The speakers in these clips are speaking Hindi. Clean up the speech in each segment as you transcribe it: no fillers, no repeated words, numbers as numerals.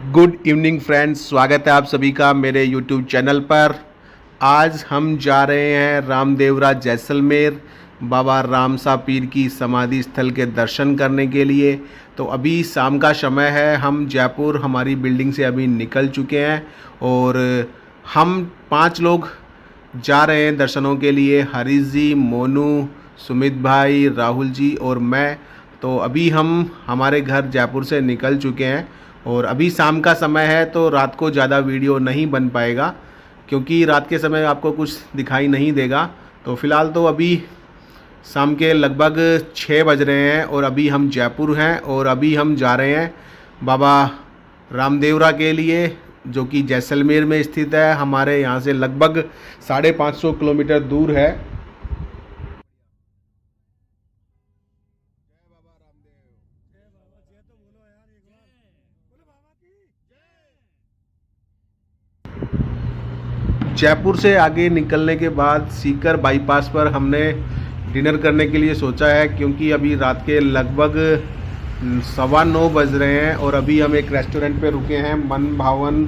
गुड इवनिंग फ्रेंड्स, स्वागत है आप सभी का मेरे यूट्यूब चैनल पर। आज हम जा रहे हैं रामदेवरा जैसलमेर बाबा रामसा पीर की समाधि स्थल के दर्शन करने के लिए। तो अभी शाम का समय है, हम जयपुर हमारी बिल्डिंग से अभी निकल चुके हैं और हम 5 लोग जा रहे हैं दर्शनों के लिए। हरीश जी, मोनू, सुमित भाई, राहुल जी और मैं। तो अभी हम हमारे घर जयपुर से निकल चुके हैं और अभी शाम का समय है, तो रात को ज़्यादा वीडियो नहीं बन पाएगा क्योंकि रात के समय आपको कुछ दिखाई नहीं देगा। तो फ़िलहाल तो अभी शाम के लगभग 6 बज रहे हैं और अभी हम जयपुर हैं और अभी हम जा रहे हैं बाबा रामदेवरा के लिए, जो कि जैसलमेर में स्थित है। हमारे यहाँ से लगभग 550 किलोमीटर दूर है। जयपुर से आगे निकलने के बाद सीकर बाईपास पर हमने डिनर करने के लिए सोचा है, क्योंकि अभी रात के लगभग 9:15 बज रहे हैं और अभी हम एक रेस्टोरेंट पे रुके हैं। मन भावन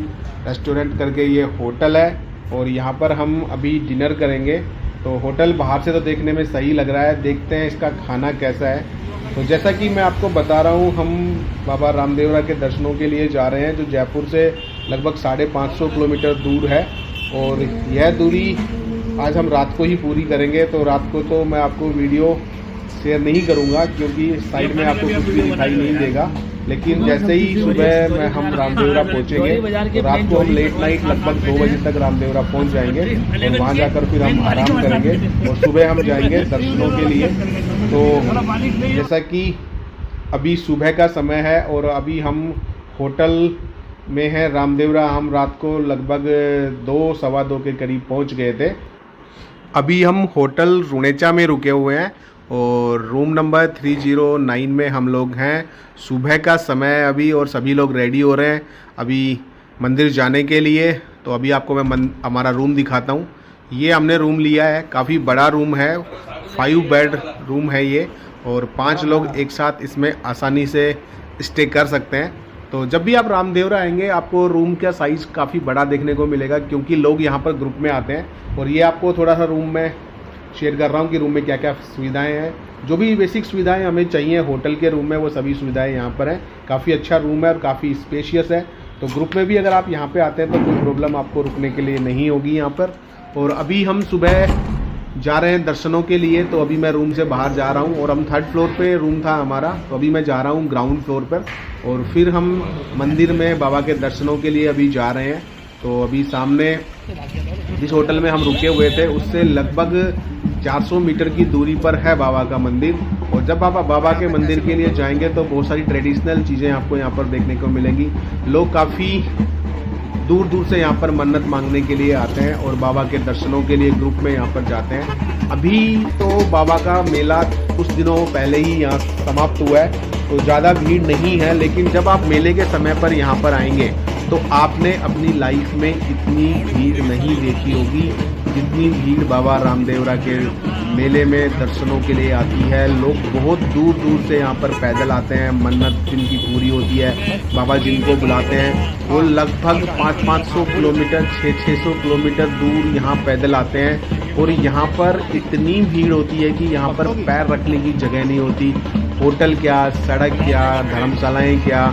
रेस्टोरेंट करके ये होटल है और यहाँ पर हम अभी डिनर करेंगे। तो होटल बाहर से तो देखने में सही लग रहा है, देखते हैं इसका खाना कैसा है। तो जैसा कि मैं आपको बता रहा हूँ, हम बाबा रामदेवरा के दर्शनों के लिए जा रहे हैं, जो जयपुर से लगभग 550 किलोमीटर दूर है और यह दूरी आज हम रात को ही पूरी करेंगे। तो रात को तो मैं आपको वीडियो शेयर नहीं करूंगा क्योंकि साइड में आपको कुछ भी दिखाई नहीं देगा, लेकिन जैसे ही सुबह में हम रामदेवरा पहुंचेंगे तो रात को हम लेट नाइट लगभग 2 बजे तक रामदेवरा पहुंच जाएंगे और वहां जाकर फिर हम आराम करेंगे और सुबह हम जाएंगे दर्शनों के लिए। तो जैसा कि अभी सुबह का समय है और अभी हम होटल में है रामदेवरा। हम रात को लगभग 2 सवा 2 के करीब पहुंच गए थे। अभी हम होटल रुणेचा में रुके हुए हैं और रूम नंबर 309 में हम लोग हैं। सुबह का समय है अभी और सभी लोग रेडी हो रहे हैं अभी मंदिर जाने के लिए। तो अभी आपको मैं हमारा रूम दिखाता हूँ। ये हमने रूम लिया है, काफ़ी बड़ा रूम है, 5 बेड रूम है ये और 5 लोग एक साथ इसमें आसानी से स्टे कर सकते हैं। तो जब भी आप रामदेवरा आएंगे आपको रूम का साइज़ काफ़ी बड़ा देखने को मिलेगा क्योंकि लोग यहाँ पर ग्रुप में आते हैं। और ये आपको थोड़ा सा रूम में शेयर कर रहा हूँ कि रूम में क्या क्या सुविधाएं हैं। जो भी बेसिक सुविधाएं हमें चाहिए होटल के रूम में, वो सभी सुविधाएं यहाँ पर हैं। काफ़ी अच्छा रूम है और काफ़ी स्पेशियस है। तो ग्रुप में भी अगर आप यहाँ पर आते हैं तो कोई प्रॉब्लम आपको रुकने के लिए नहीं होगी यहाँ पर। और अभी हम सुबह जा रहे हैं दर्शनों के लिए, तो अभी मैं रूम से बाहर जा रहा हूँ और हम 3rd फ्लोर पे रूम था हमारा, तो अभी मैं जा रहा हूँ ग्राउंड फ्लोर पर और फिर हम मंदिर में बाबा के दर्शनों के लिए अभी जा रहे हैं। तो अभी सामने जिस होटल में हम रुके हुए थे उससे लगभग 400 मीटर की दूरी पर है बाबा का मंदिर। और जब आप बाबा के मंदिर के लिए जाएंगे तो बहुत सारी ट्रेडिशनल चीज़ें आपको यहाँ पर देखने को मिलेंगी। लोग काफ़ी दूर दूर से यहाँ पर मन्नत मांगने के लिए आते हैं और बाबा के दर्शनों के लिए ग्रुप में यहाँ पर जाते हैं। अभी तो बाबा का मेला कुछ दिनों पहले ही यहाँ समाप्त हुआ है तो ज़्यादा भीड़ नहीं है, लेकिन जब आप मेले के समय पर यहाँ पर आएंगे तो आपने अपनी लाइफ में इतनी भीड़ नहीं देखी होगी जितनी भीड़ बाबा रामदेवरा के मेले में दर्शनों के लिए आती है। लोग बहुत दूर दूर से यहाँ पर पैदल आते हैं, मन्नत जिनकी पूरी होती है, बाबा जिनको बुलाते हैं, वो लगभग 500 किलोमीटर 600 किलोमीटर दूर यहाँ पैदल आते हैं। और यहाँ पर इतनी भीड़ होती है कि यहाँ पर पैर रखने की जगह नहीं होती। होटल क्या, सड़क क्या, धर्मशालाएँ क्या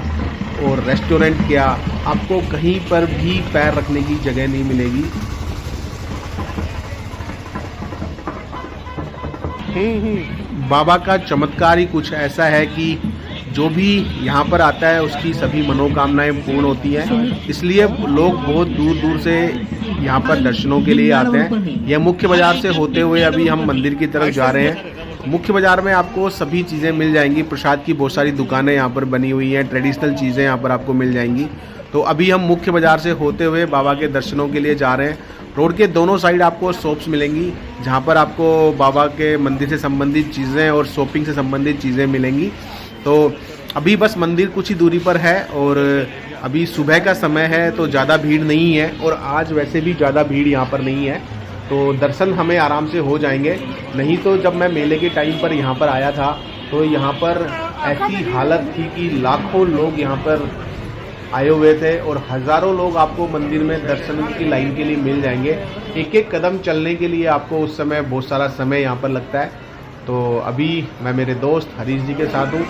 और रेस्टोरेंट क्या, आपको कहीं पर भी पैर रखने की जगह नहीं मिलेगी। बाबा का चमत्कार ही कुछ ऐसा है कि जो भी यहाँ पर आता है उसकी सभी मनोकामनाएं पूर्ण होती हैं, इसलिए लोग बहुत दूर दूर से यहाँ पर दर्शनों के लिए आते हैं। यह मुख्य बाजार से होते हुए अभी हम मंदिर की तरफ जा रहे हैं। मुख्य बाजार में आपको सभी चीज़ें मिल जाएंगी, प्रसाद की बहुत सारी दुकानें यहाँ पर बनी हुई हैं, ट्रेडिशनल चीज़ें यहाँ पर आपको मिल जाएंगी। तो अभी हम मुख्य बाजार से होते हुए बाबा के दर्शनों के लिए जा रहे हैं। रोड के दोनों साइड आपको शॉप्स मिलेंगी जहाँ पर आपको बाबा के मंदिर से संबंधित चीज़ें और शॉपिंग से संबंधित चीज़ें मिलेंगी। तो अभी बस मंदिर कुछ ही दूरी पर है और अभी सुबह का समय है तो ज़्यादा भीड़ नहीं है और आज वैसे भी ज़्यादा भीड़ यहाँ पर नहीं है, तो दर्शन हमें आराम से हो जाएंगे। नहीं तो जब मैं मेले के टाइम पर यहाँ पर आया था तो यहाँ पर ऐसी हालत थी कि लाखों लोग यहाँ पर आए हुए थे और हज़ारों लोग आपको मंदिर में दर्शन की लाइन के लिए मिल जाएंगे। एक एक कदम चलने के लिए आपको उस समय बहुत सारा समय यहाँ पर लगता है। तो अभी मैं मेरे दोस्त हरीश जी के साथ हूँ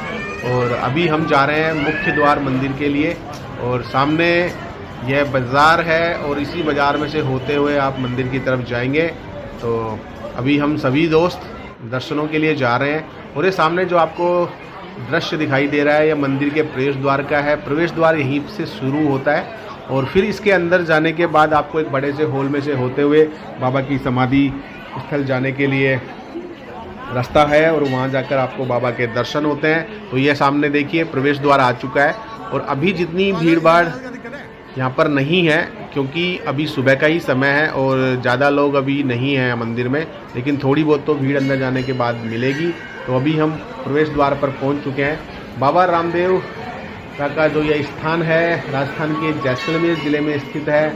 और अभी हम जा रहे हैं मुख्य द्वार मंदिर के लिए और सामने यह बाज़ार है और इसी बाज़ार में से होते हुए आप मंदिर की तरफ जाएंगे। तो अभी हम सभी दोस्त दर्शनों के लिए जा रहे हैं और ये सामने जो आपको दृश्य दिखाई दे रहा है यह मंदिर के प्रवेश द्वार का है। प्रवेश द्वार यहीं से शुरू होता है और फिर इसके अंदर जाने के बाद आपको एक बड़े से हॉल में से होते हुए बाबा की समाधि स्थल जाने के लिए रास्ता है और वहाँ जाकर आपको बाबा के दर्शन होते हैं। तो ये सामने देखिए प्रवेश द्वार आ चुका है और अभी जितनी भीड़ भाड़ यहाँ पर नहीं है क्योंकि अभी सुबह का ही समय है और ज़्यादा लोग अभी नहीं हैं मंदिर में, लेकिन थोड़ी बहुत तो भीड़ अंदर जाने के बाद मिलेगी। तो अभी हम प्रवेश द्वार पर पहुँच चुके हैं। बाबा रामदेव का जो यह स्थान है राजस्थान के जैसलमेर ज़िले में स्थित है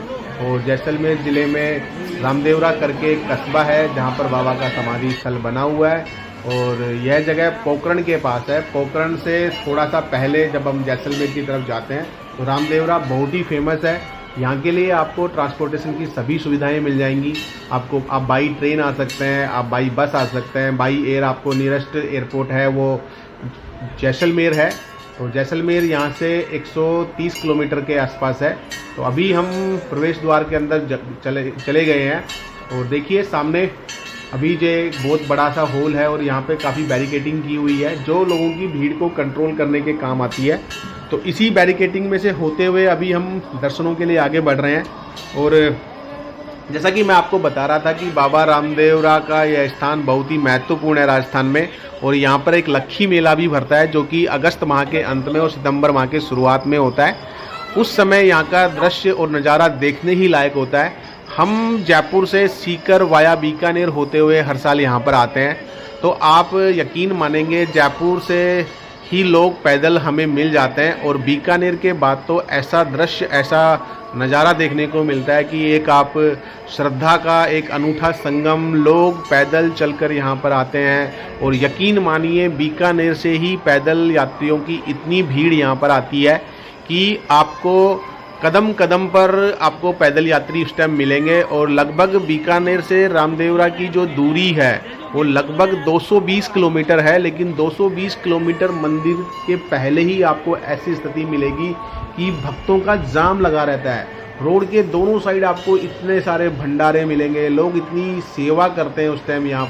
और जैसलमेर ज़िले में रामदेवरा करके एक कस्बा है जहाँ पर बाबा का समाधि स्थल बना हुआ है और यह जगह पोखरण के पास है। पोखरण से थोड़ा सा पहले जब हम जैसलमेर की तरफ जाते हैं तो रामदेवरा बहुत ही फेमस है। यहाँ के लिए आपको ट्रांसपोर्टेशन की सभी सुविधाएं मिल जाएंगी। आप बाई ट्रेन आ सकते हैं, आप बाई बस आ सकते हैं, बाई एयर आपको नियरेस्ट एयरपोर्ट है वो जैसलमेर है। तो जैसलमेर यहाँ से 130 किलोमीटर के आसपास है। तो अभी हम प्रवेश द्वार के अंदर चले गए हैं और देखिए सामने अभी जो बहुत बड़ा सा हॉल है और यहाँ पे काफ़ी बैरिकेडिंग की हुई है जो लोगों की भीड़ को कंट्रोल करने के काम आती है। तो इसी बैरिकेडिंग में से होते हुए अभी हम दर्शनों के लिए आगे बढ़ रहे हैं और जैसा कि मैं आपको बता रहा था कि बाबा रामदेवरा का यह स्थान बहुत ही महत्वपूर्ण है राजस्थान में और यहाँ पर एक लक्खी मेला भी भरता है जो कि अगस्त माह के अंत में और सितंबर माह के शुरुआत में होता है। उस समय यहाँ का दृश्य और नज़ारा देखने ही लायक होता है। हम जयपुर से सीकर वाया बीकानेर होते हुए हर साल यहाँ पर आते हैं तो आप यकीन मानेंगे जयपुर से ही लोग पैदल हमें मिल जाते हैं और बीकानेर के बाद तो ऐसा दृश्य ऐसा नज़ारा देखने को मिलता है कि एक आप श्रद्धा का एक अनूठा संगम लोग पैदल चलकर यहाँ पर आते हैं और यकीन मानिए बीकानेर से ही पैदल यात्रियों की इतनी भीड़ यहाँ पर आती है कि आपको कदम कदम पर आपको पैदल यात्री उस टाइम मिलेंगे और लगभग बीकानेर से रामदेवरा की जो दूरी है वो लगभग 220 किलोमीटर है। लेकिन 220 किलोमीटर मंदिर के पहले ही आपको ऐसी स्थिति मिलेगी कि भक्तों का जाम लगा रहता है। रोड के दोनों साइड आपको इतने सारे भंडारे मिलेंगे, लोग इतनी सेवा करते हैं उस टाइम यहाँ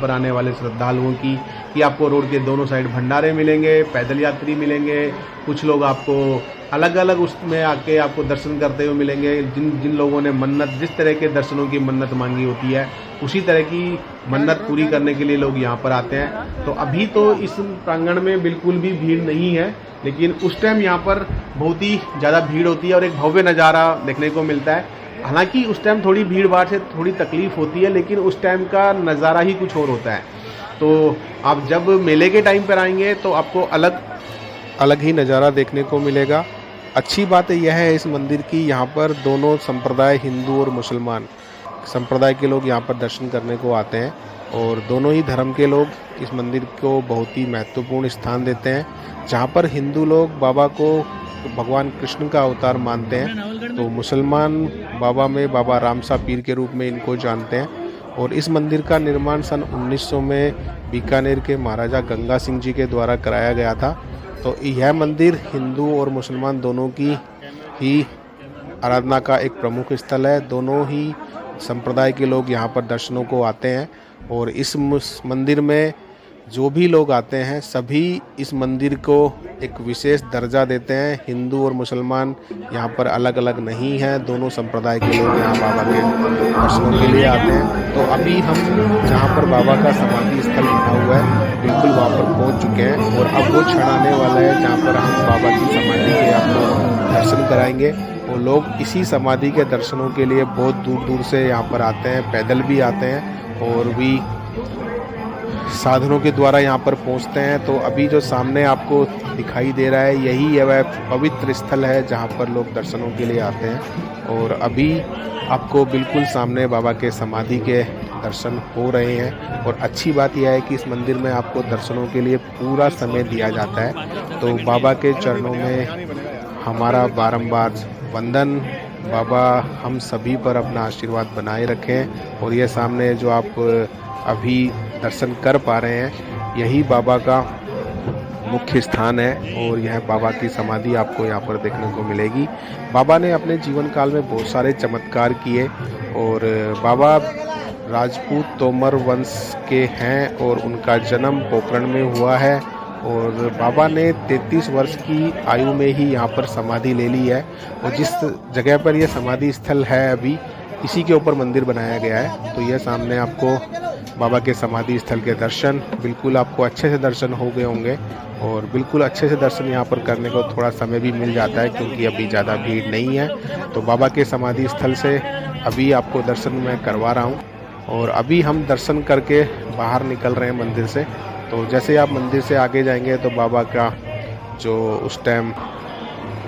पर आने वाले श्रद्धालुओं की कि आपको रोड के दोनों साइड भंडारे मिलेंगे, पैदल यात्री मिलेंगे, कुछ लोग आपको अलग अलग उसमें आके आपको दर्शन करते हुए मिलेंगे। जिन लोगों ने मन्नत जिस तरह के दर्शनों की मन्नत मांगी होती है उसी तरह की मन्नत पूरी करने के लिए लोग यहाँ पर आते हैं। तो अभी तो इस प्रांगण में बिल्कुल भी भीड़ नहीं है लेकिन उस टाइम यहाँ पर बहुत ही ज़्यादा भीड़ होती है और एक भव्य नज़ारा देखने को मिलता है। हालांकि उस टाइम थोड़ी भीड़ भाड़ से थोड़ी तकलीफ़ होती है लेकिन उस टाइम का नज़ारा ही कुछ और होता है। तो आप जब मेले के टाइम पर आएंगे तो आपको अलग ही नज़ारा देखने को मिलेगा। अच्छी बात यह है इस मंदिर की यहाँ पर दोनों संप्रदाय हिंदू और मुसलमान संप्रदाय के लोग यहाँ पर दर्शन करने को आते हैं और दोनों ही धर्म के लोग इस मंदिर को बहुत ही महत्वपूर्ण स्थान देते हैं। जहाँ पर हिंदू लोग बाबा को भगवान कृष्ण का अवतार मानते हैं तो मुसलमान बाबा में बाबा रामसा पीर के रूप में इनको जानते हैं। और इस मंदिर का निर्माण सन 1900 में बीकानेर के महाराजा गंगा सिंह जी के द्वारा कराया गया था। तो यह मंदिर हिंदू और मुसलमान दोनों की ही आराधना का एक प्रमुख स्थल है। दोनों ही संप्रदाय के लोग यहाँ पर दर्शनों को आते हैं और इस मंदिर में जो भी लोग आते हैं सभी इस मंदिर को एक विशेष दर्जा देते हैं। हिंदू और मुसलमान यहाँ पर अलग अलग नहीं हैं, दोनों संप्रदाय के लोग यहाँ बाबा के दर्शनों के लिए आते हैं। तो अभी हम जहाँ पर बाबा का समाधि स्थल बना हुआ है बिल्कुल वहाँ पर पहुँच चुके हैं और अब वो क्षण आने वाला है जहाँ पर हम बाबा की समाधि के आपको दर्शन कराएंगे। वो लोग इसी समाधि के दर्शनों के लिए बहुत दूर दूर से यहाँ पर आते हैं, पैदल भी आते हैं और भी साधनों के द्वारा यहाँ पर पहुँचते हैं। तो अभी जो सामने आपको दिखाई दे रहा है यही है वह पवित्र स्थल है जहाँ पर लोग दर्शनों के लिए आते हैं। और अभी आपको बिल्कुल सामने बाबा के समाधि के दर्शन हो रहे हैं। और अच्छी बात यह है कि इस मंदिर में आपको दर्शनों के लिए पूरा समय दिया जाता है। तो बाबा के चरणों में हमारा बारंबार वंदन। बाबा हम सभी पर अपना आशीर्वाद बनाए रखें। और ये सामने जो आप अभी दर्शन कर पा रहे हैं, यही बाबा का मुख्य स्थान है और यह बाबा की समाधि आपको यहाँ पर देखने को मिलेगी। बाबा ने अपने जीवन काल में बहुत सारे चमत्कार किए और बाबा राजपूत तोमर वंश के हैं और उनका जन्म पोखरण में हुआ है और बाबा ने 33 वर्ष की आयु में ही यहाँ पर समाधि ले ली है। और जिस जगह पर यह समाधि स्थल है अभी, इसी के ऊपर मंदिर बनाया गया है। तो यह सामने आपको बाबा के समाधि स्थल के दर्शन बिल्कुल आपको अच्छे से दर्शन हो गए होंगे और बिल्कुल अच्छे से दर्शन यहाँ पर करने को थोड़ा समय भी मिल जाता है क्योंकि अभी ज़्यादा भीड़ नहीं है। तो बाबा के समाधि स्थल से अभी आपको दर्शन मैं करवा रहा हूँ और अभी हम दर्शन करके बाहर निकल रहे हैं मंदिर से। तो जैसे आप मंदिर से आगे जाएंगे तो बाबा का जो उस टाइम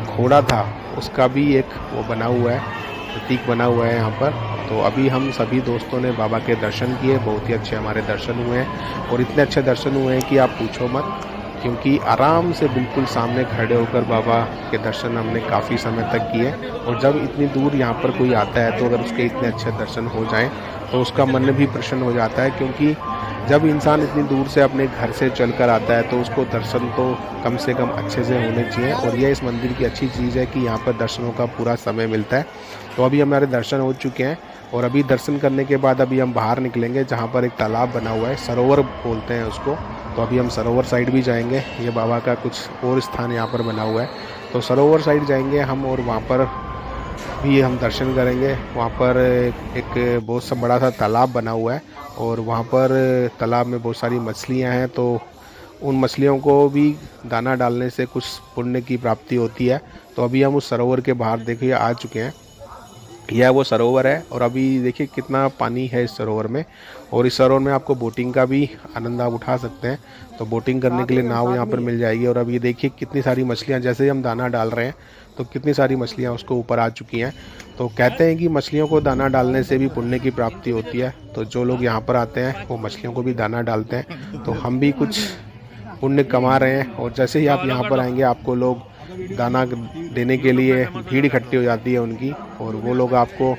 घोड़ा था उसका भी एक वो बना हुआ है, प्रतीक बना हुआ है यहाँ पर। तो अभी हम सभी दोस्तों ने बाबा के दर्शन किए, बहुत ही अच्छे हमारे दर्शन हुए हैं और इतने अच्छे दर्शन हुए हैं कि आप पूछो मत, क्योंकि आराम से बिल्कुल सामने खड़े होकर बाबा के दर्शन हमने काफ़ी समय तक किए। और जब इतनी दूर यहाँ पर कोई आता है तो अगर उसके इतने अच्छे दर्शन हो जाएं तो उसका मन भी प्रसन्न हो जाता है, क्योंकि जब इंसान इतनी दूर से अपने घर से चलकर आता है तो उसको दर्शन तो कम से कम अच्छे से होने चाहिए। और यह इस मंदिर की अच्छी चीज़ है कि यहाँ पर दर्शनों का पूरा समय मिलता है। तो अभी हमारे दर्शन हो चुके हैं और अभी दर्शन करने के बाद अभी हम बाहर निकलेंगे, जहाँ पर एक तालाब बना हुआ है, सरोवर बोलते हैं उसको। तो अभी हम सरोवर साइड भी जाएंगे। ये बाबा का कुछ और स्थान यहाँ पर बना हुआ है, तो सरोवर साइड जाएंगे हम और वहाँ पर भी हम दर्शन करेंगे। वहाँ पर एक बहुत सा बड़ा सा तालाब बना हुआ है और वहाँ पर तालाब में बहुत सारी मछलियाँ हैं। तो उन मछलियों को भी दाना डालने से कुछ पुण्य की प्राप्ति होती है। तो अभी हम उस सरोवर के बाहर देखिए आ चुके हैं। यह वो सरोवर है और अभी देखिए कितना पानी है इस सरोवर में। और इस सरोवर में आपको बोटिंग का भी आनंद आप उठा सकते हैं। तो बोटिंग करने के लिए नाव यहाँ पर मिल जाएगी। और अभी देखिए कितनी सारी मछलियाँ, जैसे ही हम दाना डाल रहे हैं तो कितनी सारी मछलियाँ उसको ऊपर आ चुकी हैं। तो कहते हैं कि मछलियों को दाना डालने से भी पुण्य की प्राप्ति होती है। तो जो लोग यहाँ पर आते हैं वो मछलियों को भी दाना डालते हैं। तो हम भी कुछ पुण्य कमा रहे हैं। और जैसे ही आप यहाँ पर आएंगे आपको लोग दाना देने के लिए भीड़ इकट्ठी हो जाती है उनकी, और वो लोग आपको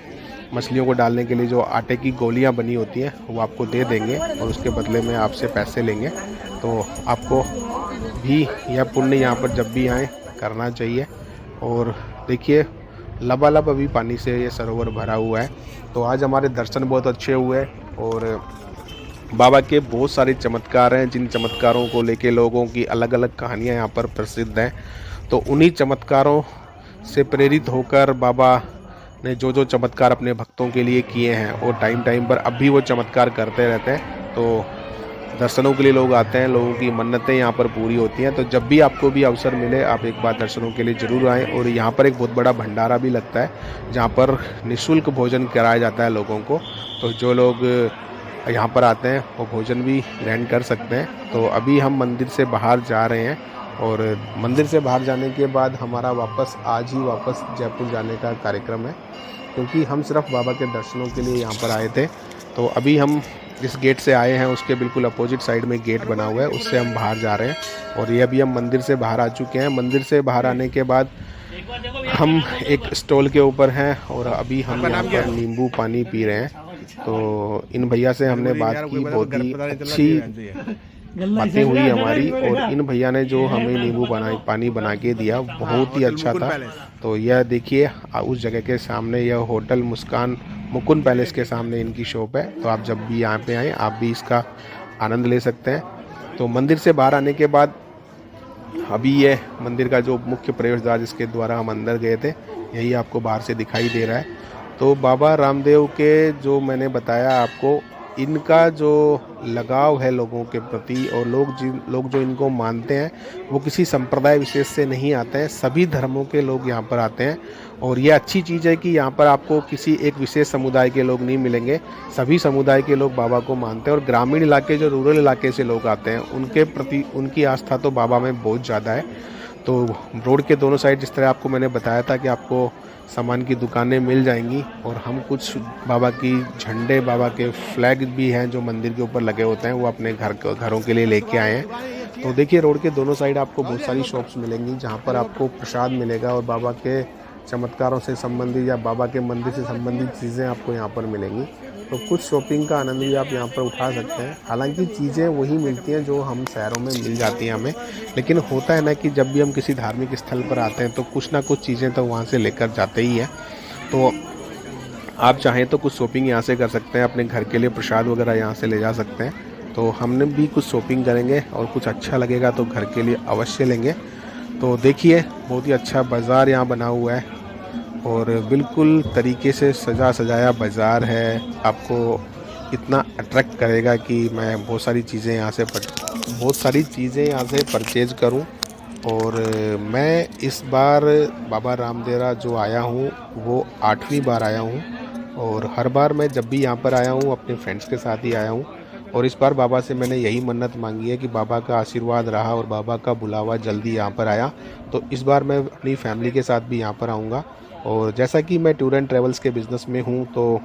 मछलियों को डालने के लिए जो आटे की गोलियां बनी होती हैं वो आपको दे देंगे और उसके बदले में आपसे पैसे लेंगे। तो आपको भी यह पुण्य यहाँ पर जब भी आए करना चाहिए। और देखिए लबालब अभी पानी से ये सरोवर भरा हुआ है। तो आज हमारे दर्शन बहुत अच्छे हुए और बाबा के बहुत सारे चमत्कार हैं, जिन चमत्कारों को लेके लोगों की अलग अलग कहानियाँ यहाँ पर प्रसिद्ध हैं। तो उन्हीं चमत्कारों से प्रेरित होकर बाबा ने जो जो चमत्कार अपने भक्तों के लिए किए हैं और टाइम टाइम पर अब भी वो चमत्कार करते रहते हैं। तो दर्शनों के लिए लोग आते हैं, लोगों की मन्नतें यहाँ पर पूरी होती हैं। तो जब भी आपको भी अवसर मिले आप एक बार दर्शनों के लिए ज़रूर आएँ। और यहाँ पर एक बहुत बड़ा भंडारा भी लगता है जहाँ पर निःशुल्क भोजन कराया जाता है लोगों को। तो जो लोग यहाँ पर आते हैं वो भोजन भी ग्रहण कर सकते हैं। तो अभी हम मंदिर से बाहर जा रहे हैं और मंदिर से बाहर जाने के बाद हमारा आज ही वापस जयपुर जाने का कार्यक्रम है, क्योंकि हम सिर्फ बाबा के दर्शनों के लिए यहाँ पर आए थे। तो अभी हम जिस गेट से आए हैं उसके बिल्कुल अपोजिट साइड में गेट बना हुआ है, उससे हम बाहर जा रहे हैं। और ये अभी हम मंदिर से बाहर आ चुके हैं। मंदिर से बाहर आने के बाद हम एक स्टॉल के ऊपर हैं और अभी हम यहाँ पर नींबू पानी पी रहे हैं। तो इन भैया से हमने बात की, बहुत ही अच्छी बातें हुई हमारी। और इन भैया ने जो हमें नींबू पानी बना के दिया बहुत ही अच्छा था। तो यह देखिए उस जगह के सामने यह होटल मुकुंद पैलेस के सामने इनकी शॉप है। तो आप जब भी यहाँ पे आएँ आप भी इसका आनंद ले सकते हैं। तो मंदिर से बाहर आने के बाद अभी ये मंदिर का जो मुख्य प्रवेश द्वार जिसके द्वारा हम अंदर गए थे यही आपको बाहर से दिखाई दे रहा है। तो बाबा रामदेव के जो मैंने बताया आपको, इनका जो लगाव है लोगों के प्रति, और लोग जो इनको मानते हैं वो किसी संप्रदाय विशेष से नहीं आते हैं, सभी धर्मों के लोग यहाँ पर आते हैं। और ये अच्छी चीज़ है कि यहाँ पर आपको किसी एक विशेष समुदाय के लोग नहीं मिलेंगे, सभी समुदाय के लोग बाबा को मानते हैं। और ग्रामीण इलाके जो रूरल इलाके से लोग आते हैं उनके प्रति उनकी आस्था तो बाबा में बहुत ज़्यादा है। तो रोड के दोनों साइड जिस तरह आपको मैंने बताया था कि आपको सामान की दुकानें मिल जाएंगी, और हम कुछ बाबा की झंडे, बाबा के फ्लैग भी हैं जो मंदिर के ऊपर लगे होते हैं, वो अपने घरों के लिए लेके आए हैं। तो देखिए रोड के दोनों साइड आपको बहुत सारी शॉप्स मिलेंगी जहाँ पर आपको प्रसाद मिलेगा और बाबा के चमत्कारों से संबंधित या बाबा के मंदिर से संबंधित चीज़ें आपको यहाँ पर मिलेंगी। तो कुछ शॉपिंग का आनंद भी आप यहाँ पर उठा सकते हैं। हालांकि चीज़ें वही मिलती हैं जो हम शहरों में मिल जाती हैं हमें, लेकिन होता है ना कि जब भी हम किसी धार्मिक स्थल पर आते हैं तो कुछ ना कुछ चीज़ें तो वहाँ से लेकर जाते ही हैं। तो आप चाहें तो कुछ शॉपिंग यहाँ से कर सकते हैं, अपने घर के लिए प्रसाद वगैरह यहाँ से ले जा सकते हैं। तो हमने भी कुछ शॉपिंग करेंगे और कुछ अच्छा लगेगा तो घर के लिए अवश्य लेंगे। तो देखिए बहुत ही अच्छा बाज़ार यहाँ बना हुआ है और बिल्कुल तरीके से सजा सजाया बाज़ार है। आपको इतना अट्रैक्ट करेगा कि मैं बहुत सारी चीज़ें यहाँ से परचेज़ करूँ। और मैं इस बार बाबा रामदेवरा जो आया हूँ वो 8वीं बार आया हूँ और हर बार मैं जब भी यहाँ पर आया हूँ अपने फ्रेंड्स के साथ ही आया हूँ। और इस बार बाबा से मैंने यही मन्नत मांगी है कि बाबा का आशीर्वाद रहा और बाबा का बुलावा जल्दी यहाँ पर आया, तो इस बार मैं अपनी फैमिली के साथ भी यहाँ पर आऊँगा। और जैसा कि मैं टूर एंड ट्रैवल्स के बिज़नेस में हूँ तो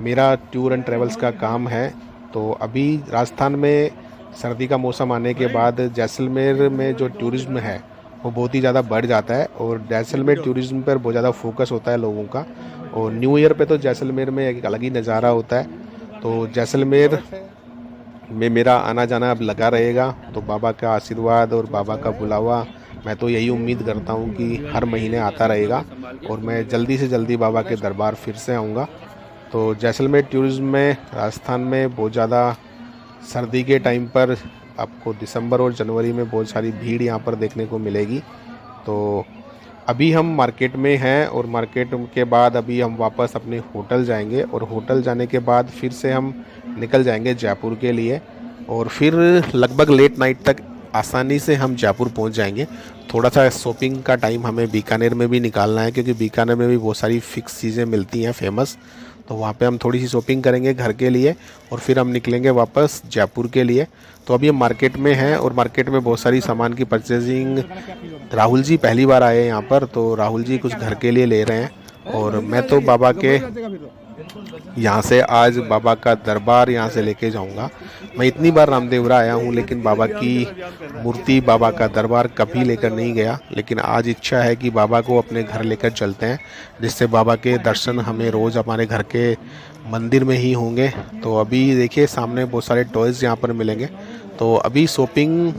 मेरा टूर एंड ट्रैवल्स का काम है। तो अभी राजस्थान में सर्दी का मौसम आने के बाद जैसलमेर में जो टूरिज़्म है वो बहुत ही ज़्यादा बढ़ जाता है और जैसलमेर टूरिज़्म पर बहुत ज़्यादा फोकस होता है लोगों का। और न्यू ईयर पे तो जैसलमेर में एक अलग ही नज़ारा होता है। तो जैसलमेर में मेरा आना जाना अब लगा रहेगा। तो बाबा का आशीर्वाद और बाबा का बुलावा मैं तो यही उम्मीद करता हूँ कि हर महीने आता रहेगा और मैं जल्दी से जल्दी बाबा के दरबार फिर से आऊँगा। तो जैसलमेर टूरिज़्म में राजस्थान में बहुत ज़्यादा सर्दी के टाइम पर आपको दिसंबर और जनवरी में बहुत सारी भीड़ यहाँ पर देखने को मिलेगी। तो अभी हम मार्केट में हैं और मार्केट के बाद अभी हम वापस अपने होटल जाएंगे और होटल जाने के बाद फिर से हम निकल जाएंगे जयपुर के लिए और फिर लगभग लेट नाइट तक आसानी से हम जयपुर पहुंच जाएंगे। थोड़ा सा शॉपिंग का टाइम हमें बीकानेर में भी निकालना है क्योंकि बीकानेर में भी बहुत सारी फिक्स चीज़ें मिलती हैं फेमस। तो वहाँ पे हम थोड़ी सी शॉपिंग करेंगे घर के लिए और फिर हम निकलेंगे वापस जयपुर के लिए। तो अभी हम मार्केट में हैं और मार्केट में बहुत सारी सामान की परचेजिंग, राहुल जी पहली बार आए हैं यहाँ पर, तो राहुल जी कुछ घर के लिए ले रहे हैं और मैं तो बाबा के यहाँ से आज बाबा का दरबार यहाँ से लेके जाऊँगा। मैं इतनी बार रामदेवरा आया हूँ लेकिन बाबा की मूर्ति, बाबा का दरबार कभी लेकर नहीं गया, लेकिन आज इच्छा है कि बाबा को अपने घर लेकर चलते हैं जिससे बाबा के दर्शन हमें रोज़ हमारे घर के मंदिर में ही होंगे। तो अभी देखिए सामने बहुत सारे टॉयज़ यहाँ पर मिलेंगे। तो अभी शॉपिंग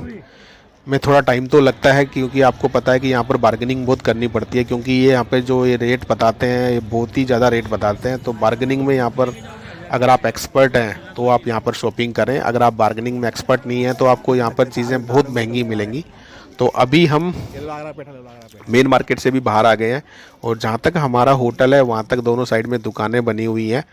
में थोड़ा टाइम तो लगता है क्योंकि आपको पता है कि यहाँ पर बार्गेनिंग बहुत करनी पड़ती है क्योंकि ये यहाँ पे जो ये रेट बताते हैं ये बहुत ही ज़्यादा रेट बताते हैं। तो बार्गेनिंग में यहाँ पर अगर आप एक्सपर्ट हैं तो आप यहाँ पर शॉपिंग करें, अगर आप बार्गेनिंग में एक्सपर्ट नहीं हैं तो आपको यहाँ पर चीज़ें बहुत महंगी मिलेंगी। तो अभी हम मेन मार्केट से भी बाहर आ गए हैं और जहाँ तक हमारा होटल है वहाँ तक दोनों साइड में दुकानें बनी हुई हैं।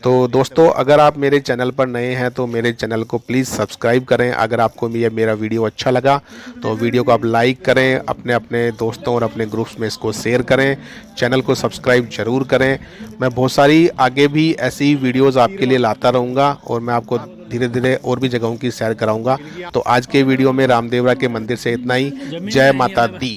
तो दोस्तों अगर आप मेरे चैनल पर नए हैं तो मेरे चैनल को प्लीज़ सब्सक्राइब करें। अगर आपको ये मेरा वीडियो अच्छा लगा तो वीडियो को आप लाइक करें, अपने अपने दोस्तों और अपने ग्रुप्स में इसको शेयर करें, चैनल को सब्सक्राइब ज़रूर करें। मैं बहुत सारी आगे भी ऐसी वीडियोज़ आपके लिए लाता रहूँगा और मैं आपको धीरे धीरे और भी जगहों की सैर कराऊंगा। तो आज के वीडियो में रामदेवरा के मंदिर से इतना ही। जय माता दी।